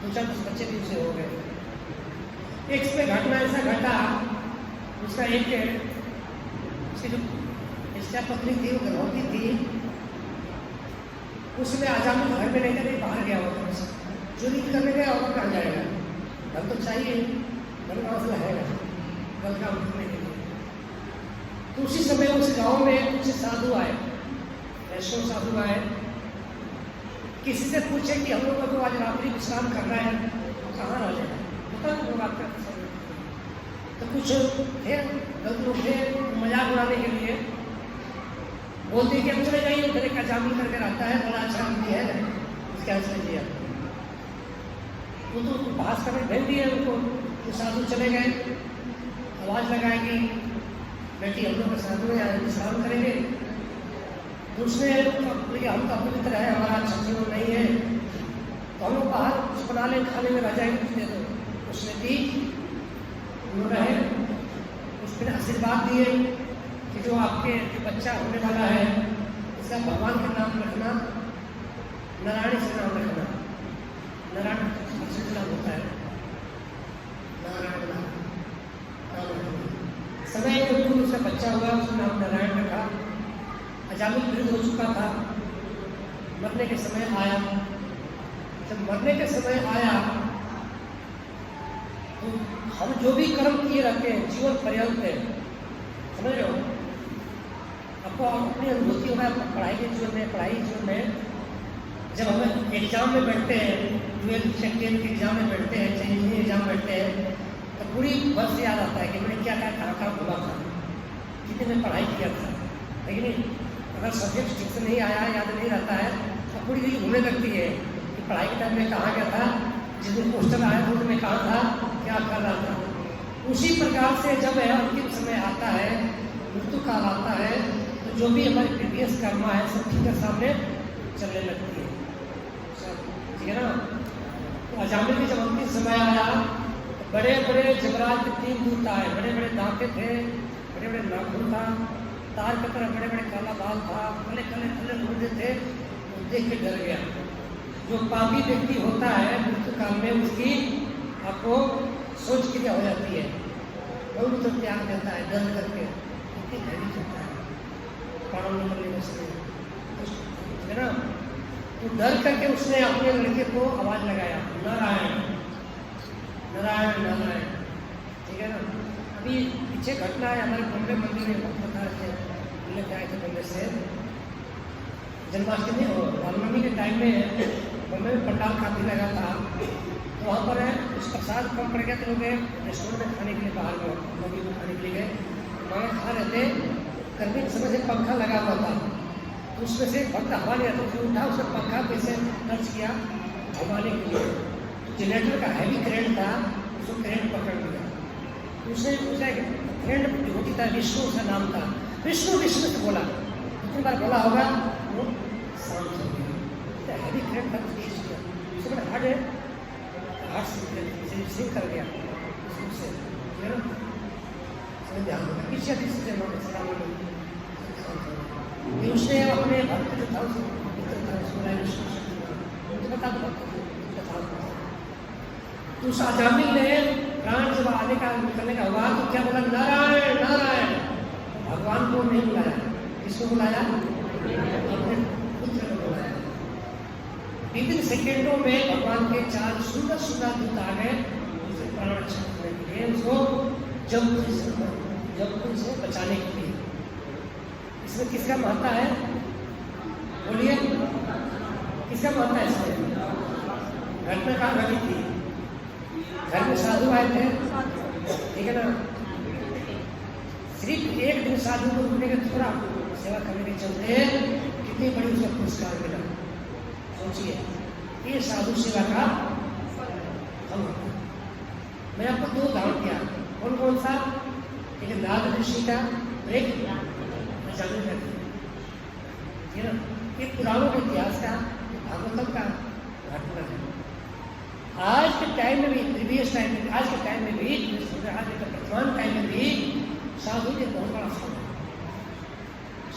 2-4 बच्चे भी उसे हो गए। एक इसमें घटना ऐसा घटा, उसका एक उसकी जो वेश्या पत्नी थी वो गर्भवती थी, उसने अजामिल घर में लेकर बाहर गया होगा, चोरी करने गया होगा, कहाँ जाएगा? धन तो चाहिए, धन का मसला है गल का उठने के लिए। तो उसी समय उस गांव में कुछ साधु आए, वैष्णव साधु आए। किसी से पूछे कि हम लोग को आज रात्रि विश्राम करना है, कहाँ आ जाए, पता नहीं लोग आपका। तो कुछ थे गलत लोग थे, मजाक उड़ाने के लिए बोलते कि हम चले जाइए, उधर एक अजामिल करके रहता है, बड़ा अच्छा आदमी है, उसके यहाँ चले दिया। वो तो बहस करके भेज दिए उनको। तो साधु चले गए, आवाज़ लगाए कि बेटी हम लोग के साधु में आज विश्राम करेंगे। दूसरे बोले हम तो अपवित्र है, हमारा अच्छा जीवन नहीं है, तो हम लोग बाहर कुछ बना लें, खाने में रह जाएंगे, कुछ दे दो। उसने दी, वो रहे, उसने आशीर्वाद दिए कि जो आपके बच्चा होने वाला है इसका भगवान के नाम रखना, नारायण से नाम रखना। नारायण नाम होता है, नारायण नाम। कोई दूर उसका बच्चा हुआ, उसका नाम नारायण रखा। अजामिल वृद्ध हो चुका था, मरने के समय आया। जब मरने के समय आया तो हम जो भी कर्म किए रहते हैं जीवन पर्यंत, समझ रहे हो, आपको अपनी अनुभूति होगा पढ़ाई के जीवन में, पढ़ाई जीवन में जब हम एग्जाम में बैठते हैं, 12th से 10th के एग्जाम में बैठते हैं, चाहे इंजीनियरिंग एग्जाम में बैठते हैं, तो पूरी वर्ष याद आता है कि मैंने क्या क्या कहाँ बोला था, कितने में पढ़ाई किया था, है कि नहीं। अगर सब्जेक्ट ठीक से नहीं आया, याद नहीं रहता है, तो पूरी चीज़ घूमने लगती है कि पढ़ाई के टाइम में कहाँ गया था, जिस दिन पोस्टर आया था उसमें कहाँ था, क्या कर रहा था। उसी प्रकार से जब अंतिम समय आता है, मृत्यु काल आता है, तो जो भी हमारे प्रीवियस कर्मा है सब ठीक है सामने चलने लगती है, ठीक है ना। तो अजामिल के जब अंतिम समय आया, तो बड़े बड़े जबराज के 3 दूत आए, बड़े बड़े दांते थे, बड़े बड़े नाखून था, तार की तरह बड़े बड़े काला बाल था, काले काले काले मुंडे थे। तो देख के डर गया। जो पापी व्यक्ति होता है मृत्यु काल में, उसकी आपको सोच क्रिया हो जाती है, बहुत तो त्याग देता है डर करके, इतनी गहरी चलता है प्राण निकलने से, ठीक है ना। तो डर करके उसने अपने लड़के को आवाज लगाया, नारायण नारायण नारायण, ठीक है ना। अभी पीछे घटना है, हमारे बॉम्बे मंदिर में बहुत बता रहे थे, मिलने आए थे बॉम्बे से, जन्माष्टमी और रामनवमी के टाइम में बॉम्बे में पंडाल काफी लगा था। तो वहाँ पर कुछ प्रसाद कम पड़ गया, तो लोग रेस्टोरेंट में खाने के लिए बाहर गए, मूवी में खाने के लिए गए, वहाँ खा रहे थे। गर्मी के समय से पंखा लगा हुआ था, तो उसमें से भक्त हवा नहीं आता, उसने उठा, उसने पंखा कैसे टच किया हवाने के लिए, जनरेटर का हैवी करंट था, उसको करंट पकड़ लिया। उसने फ्रेंड होती था, विष्णु उसका नाम था, विष्णु विष्णु से बोला, कितनी बार बोला होगा, वो शांत हो गया। हैवी करंट था, उससे बड़ा हार्ड है, हार्ट से सिंक कर गया उससे, ठीक है ना। ध्यान रखना किसी अधिक से उसने अपने भक्त जो था उसको बता दो तो उस अजामिल ने प्राण जब आने का निकलने का हुआ तो क्या बोला, नारायण नारायण। भगवान को नहीं बुलाया, किसको बुलाया, अपने पुत्र को बुलाया। विदिन सेकेंडों में भगवान के 4 सुंदर सुंदर दूत आ गए उसे प्राण रक्षा करने के लिए, उसको जब से बचाने के लिए। इसमें किसका महत्ता है, बोलिए किसका महत्ता है इसमें। घटना कहाँ घटी थी, घर में साधु आए थे, ठीक है ना। सिर्फ एक दिन साधु को रुकने के थोड़ा सेवा करने के चलते कितनी बड़ी उसका पुरस्कार मिला, सोचिए। ये साधु सेवा का फल होता है। मैंने आपको 2 उदाहरण दिया, कौन कौन सा, एक नारद ऋषि का, एक अजामिल का, ठीक है ना। एक पुराणों के इतिहास का, भागवतम का घटना है। आज के टाइम में भी, प्रीवियस टाइम में, आज के टाइम में भी, आज के वर्तमान टाइम में भी साधु के बहुत बड़ा फल है।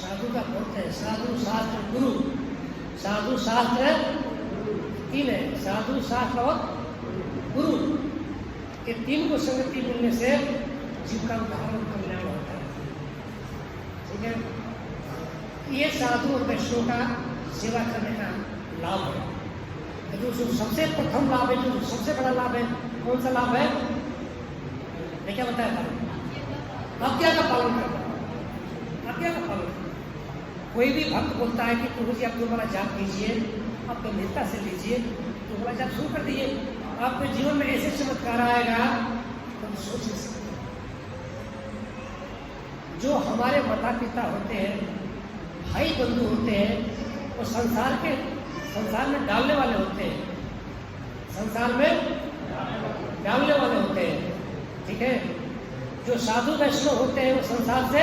साधु का बहुत है, साधु शास्त्र गुरु, साधु शास्त्र 3 है, साधु शास्त्र और गुरु, ये 3 को संगति मिलने से जीव का उदाहरण कल्याण होता है, ठीक है। ये साधु और वैष्णव का सेवा करने का लाभ है। जो सबसे प्रथम लाभ है, जो सबसे बड़ा लाभ है, कौन सा लाभ है, मैं क्या बताया था, आज्ञा का पालन करना, आज्ञा का पालन करना। कोई भी भक्त बोलता है कि प्रभु जी आप 2 बार जाप कीजिए, आप गंभीरता से लीजिए, 2 बार जाप शुरू कर दीजिए, आपके जीवन में ऐसे चमत्कार आएगा तो सोच नहीं सकते। जो हमारे माता पिता होते हैं, भाई बंधु होते हैं, वो संसार में डालने वाले होते हैं, संसार में डालने वाले होते हैं, ठीक है। जो साधु वैष्णव होते हैं वो संसार से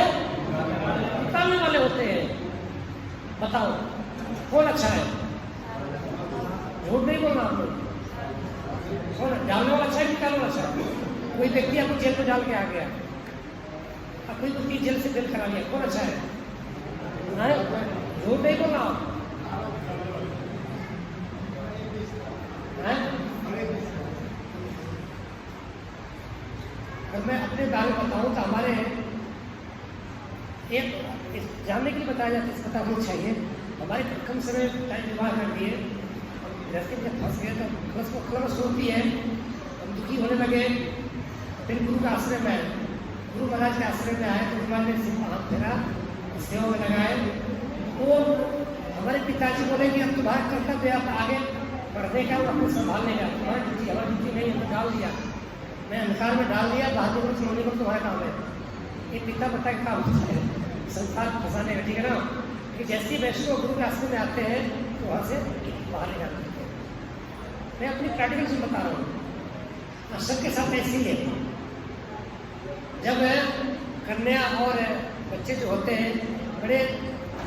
निकालने वाले होते हैं। बताओ कौन अच्छा है, झूठ नहीं बोलना आप लोग, कौन डालने वाला अच्छा है, निकालने वाला अच्छा है। कोई व्यक्ति आपको जेल में डाल के आ गया, अब कोई व्यक्ति जेल से बेल करा लिया, कौन अच्छा है, झूठ नहीं बोलना आप। अगर मैं अपने बारे में बताऊं तो हमारे एक जानने के लिए बताया जाता है, पता होना चाहिए। हमारे कम समय टाइम विवाह कर दिए, रास्ते में फंस गए तो खलस को खलस होती है, हम दुखी होने लगे। फिर गुरु का आश्रय में आए, गुरु महाराज के आश्रय में आए तो भगवान ने सिर्फ हाथ फेरा, सेवा में लगाए। वो हमारे पिताजी बोले कि अब तुम्हारा कर्तव्य आप आगे बढ़ने का और अपने संभालने का, तुम्हारी ड्यूटी हमारी ड्यूटी नहीं, हमने डाल दिया, मैं अंधकार में डाल दिया, बहादुर को छोड़ने को तुम्हारा काम है। ये पिता पता का काम है संसार फंसाने का, ठीक है ना। कि जैसे वैष्णव गुरु के आश्रम में आते हैं तो वहाँ से बाहर नहीं जाते। मैं अपनी प्रैक्टिकल से बता रहा हूँ, सबके साथ ऐसे ही है। जब कन्या और बच्चे जो होते हैं बड़े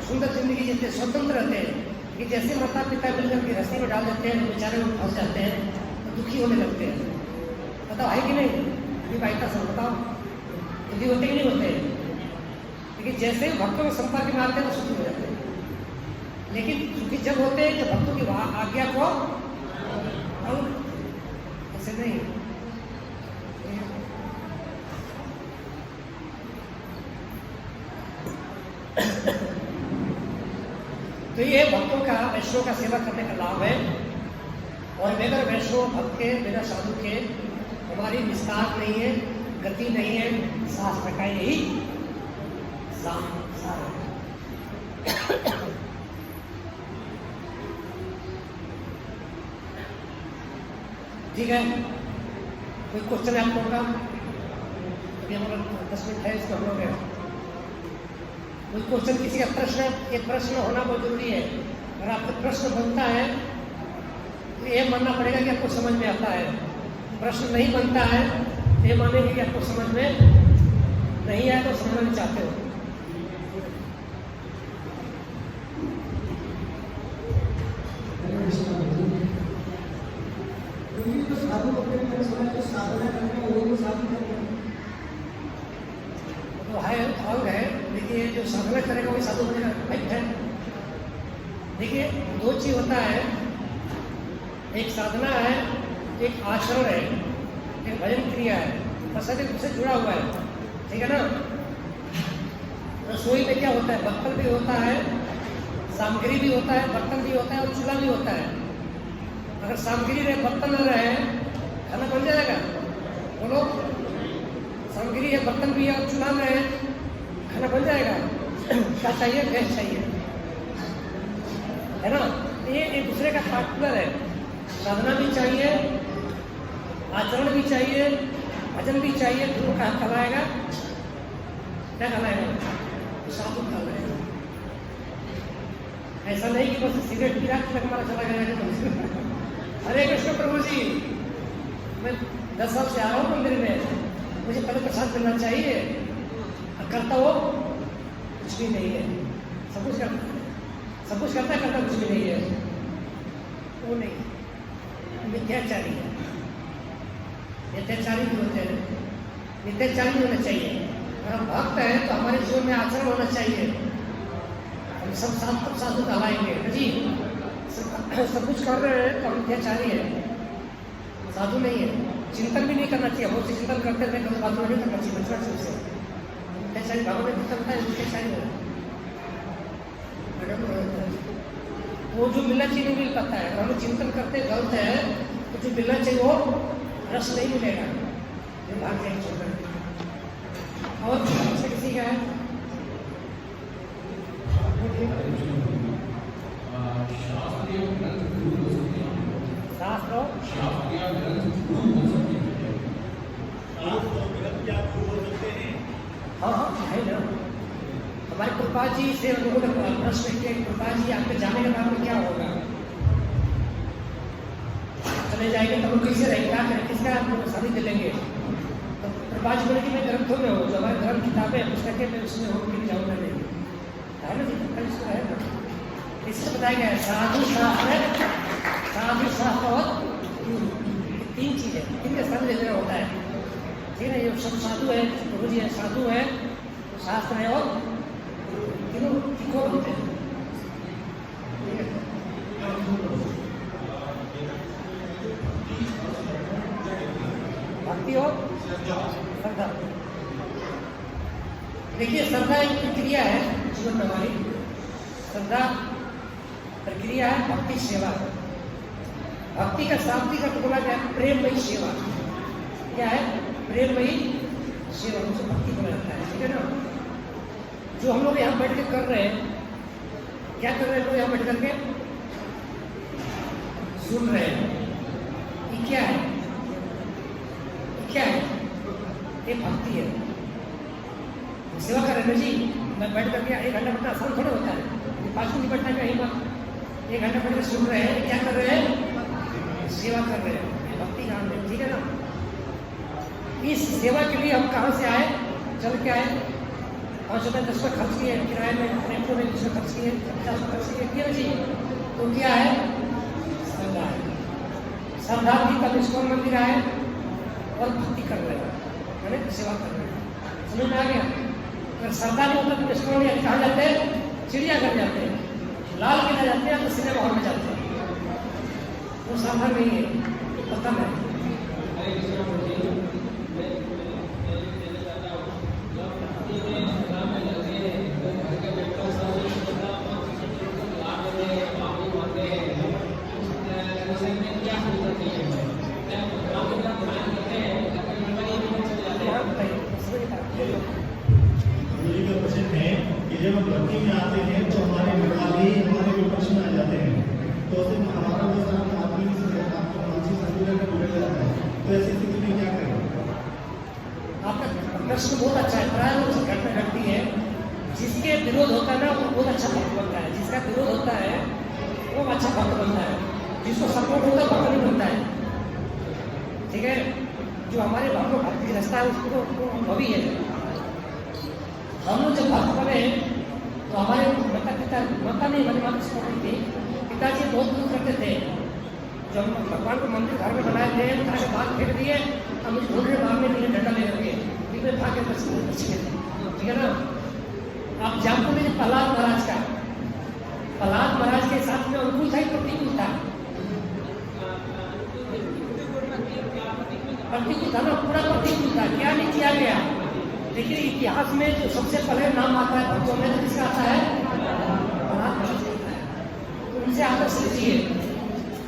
सुंदर जिंदगी जीते हैं, स्वतंत्र रहते हैं, कि जैसे माता पिता मिलकर के रस्ते में डाल देते हैं, बेचारे वो फंस जाते हैं तो दुखी होने लगते हैं। बताओ है कि नहीं? अभी भाई का सब बताओ, दुखी होते कि नहीं होते? लेकिन जैसे ही भक्तों के संपर्क में आते हैं तो सुखी हो जाते हैं। लेकिन दुखी जब होते हैं जब भक्तों की आज्ञा को ऐसे नहीं। तो ये भक्तों का वैष्णव का सेवा करने का लाभ है। और बगैर वैष्णव भक्त के, बिना साधु के हमारी विस्तार नहीं है, गति नहीं है, सांस का यही ठीक है। कोई क्वेश्चन है आप लोगों का? अभी हमारा 10 मिनट है, इसको हम लोग कोई क्वेश्चन, किसी का प्रश्न, एक प्रश्न होना बहुत जरूरी है। अगर आपका प्रश्न बनता है तो ये मानना पड़ेगा कि आपको समझ में आता है। प्रश्न नहीं बनता है तो ये मानेंगे कि आपको समझ में नहीं आया, तो समझना नहीं चाहते हो। तो है अंग है, देखिए जो साधना करेगा वही साधु बनेगा, भाई है। देखिए दो चीज होता है, एक साधना है, एक आचरण है, एक भजन क्रिया है, बस एक दूसरे जुड़ा हुआ है, ठीक है ना। रसोई में क्या होता है? बर्तन भी होता है, सामग्री भी होता है, बर्तन भी होता है और चूल्हा भी होता है। अगर सामग्री रहे बर्तन न रहे खाना बन जाएगा? बोलो, सामग्री है, बर्तन भी है और चूल्हा में है, खाना बन जाएगा? क्या चाहिए? गैस चाहिए, है ना। ये एक दूसरे का पार्टनर है। साधना भी चाहिए, आचरण भी चाहिए, भजन भी चाहिए। गुरु कहाँ कहलाएगा? क्या कहलाएगा? साधु कहलाएगा। ऐसा नहीं कि बस सिगरेट पी रहा हमारा चला गया। हरे कृष्ण प्रभु जी, मैं 10 साल से आ रहा हूँ मंदिर में, मुझे पहले प्रसाद मिलना चाहिए, करता हो कुछ भी नहीं है। सब कुछ करता है, सब कुछ करता है, करता कुछ भी नहीं है। वो नहीं, मिथ्याचारी है। मिथ्याचारी भी होते हैं, मिथ्याचारी भी होना चाहिए। अगर हम भक्त हैं तो हमारे जीवन में आचरण होना चाहिए। हम सब साधु कहलाएंगे जी। सब कुछ कर रहे हैं तो हम मिथ्याचारी है, साधु नहीं है। चिंतन भी नहीं करना चाहिए, बहुत से चिंतन करते थे, कभी बात नहीं करना चाहिए बचपन से उसे। मिथ्याचारी भागों में चिंतन है, मिथ्याचारी है। वो जो मिलना चाहिए नहीं मिल पाता है। अगर हम चिंतन करते गलत है तो जो मिलना चाहिए वो रस नहीं मिलेगा, ये भाग जाएंगे छोड़कर। और किसी का है? हाँ हाँ है ना। हमारे कृपा जी से लोगों ने प्रश्न किया, कृपा जी आपके जाने के बाद में क्या होगा? चले जाएंगे तो लोग कैसे रहेंगे, क्या करें, किसका आप लोग शादी दे लेंगे? तो कृपा जी बोले कि मैं ग्रंथों में हूँ, जो हमारे ग्रंथ किताबें पुस्तकें मैं उसमें हूँ, कि जाऊँगा नहीं, है ना जी। इसको है ना, इससे बताया गया है साधु शास्त्र, साधु शास्त्र और 3 चीजें, 3 के साथ लेना होता है, ठीक है। ये सब साधु है, गुरु जी है, साधु है, शास्त्र है और तीनों तीखो होते हैं। भक्ति और श्रद्धा। देखिए श्रद्धा एक प्रक्रिया है जीवन में हमारी। श्रद्धा प्रक्रिया है, भक्ति सेवा है। भक्ति का शाब्दिक अर्थ बोला गया है प्रेममयी सेवा। क्या है? प्रेममयी सेवा, उसे भक्ति बोला जाता है। ठीक है ना? जो हम लोग यहाँ बैठ के कर रहे हैं, क्या कर रहे हैं लोग यहाँ बैठ करके? सुन रहे हैं। ये क्या है? ये क्या है? ये भक्ति है। सेवा कर रहे हैं जी। मैं बैठ करके 1 घंटा बैठना आसान थोड़ा होता है। 5 मिनट बैठना कहीं बात, 1 घंटा बैठ कर सुन रहे हैं। क्या कर रहे हैं? सेवा कर रहे हैं। भक्ति काम है। ठीक है ना? इस सेवा के लिए हम कहाँ से आए? चल के आए। 5 रुपये 10 रुपये खर्च किए, किराए में ट्रैक्टर में 20 खर्च किए, 50 खर्च किए जी। तो क्या है? श्रद्धा है। श्रद्धा की तब इस्कॉन मंदिर आए और भक्ति कर रहे हैं, यानी सेवा कर रहे हैं। समझ में आ गया? अगर श्रद्धा नहीं होता तो इस्कॉन में कहाँ जाते हैं? चिड़ियाघर जाते हैं, लाल किला जाते हैं, तो सिनेमा हॉल में जाते हैं। वो श्रद्धा नहीं है, पता नहीं। जब हम भक्ति में आते हैं तो हमारे निकाली हमारे जो प्रश्न आ जाते हैं, तो उससे हमारा जो सारा आत्मिक मानसिक संतुलन बिगड़ जाता है। तो ऐसी स्थिति में क्या करें? आपका प्रश्न बहुत अच्छा है। प्राय लोग से घटना घटती है, जिसके विरोध होता है ना वो बहुत अच्छा भक्त बनता है। जिसका विरोध होता है वो अच्छा भक्त बनता है। जिसको सपोर्ट होता है भक्त नहीं बनता है। ठीक है? जो हमारे भक्ति रास्ता है उसको तो अनुभवी है। हम लोग जब भक्त बने तो हमारे माता नहीं हमारी माता सपोर्ट थी। पिताजी बहुत दूर करते थे। जब हम भगवान को मंदिर घर में बनाए थे, घर के बाहर फेंक दिए, हम मुझे ढूंढने भागने के लिए डंडा ले करके फिर भाग के बच गए। ठीक है ना? आप जानते लीजिए प्रहलाद महाराज का। प्रहलाद महाराज के साथ में अनुकूल था ही प्रतिकूल था? प्रतिकूल था ना, पूरा प्रतिकूल था। क्या नहीं किया गया? लेकिन इतिहास में जो सबसे पहले नाम आता है भक्तों में तो किसका आता है? प्रहलाद महाराज का आता है। तो उनसे आदर्श लीजिए।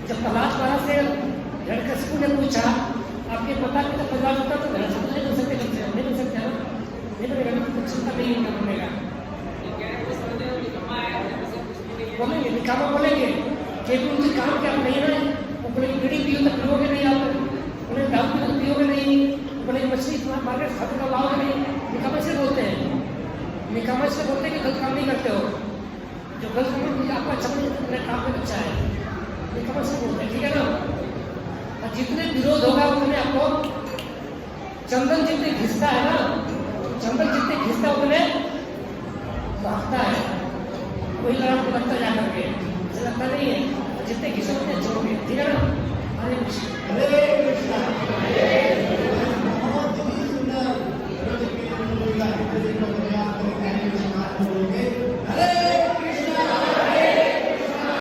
जब प्रहलाद महाराज से हिरण्यकशिपु ने पूछा आपके माता पिता परिवार होता तो घर से नहीं बन सकते, नहीं बन सकते ना, नहीं बनेगा, तो चिंता नहीं होगा बनेगा। बोलेंगे निकामा बोलेंगे क्योंकि उनके काम क्या नहीं है ना। वो बोलेंगे बीड़ी पियो तो पियोगे नहीं, आप बोले दारू पियो तो पियोगे नहीं, बोले मछली मार के खाते का लाओगे नहीं। निकामा से बोलते हैं, निकामा से बोलते हैं कि गलत काम नहीं करते हो। जो गलत काम आपका अच्छा नहीं काम में अच्छा है, निकामा से बोलते हैं। ठीक है ना? और जितने विरोध होगा उतने आपको चंदन जितने घिसता है ना, चंदन जितने घिसता उतने भागता है। वही लड़ा को लगता जा करके, लगता नहीं है। जितने घिसो उतने छोड़ोगे। ठीक है ना? अरे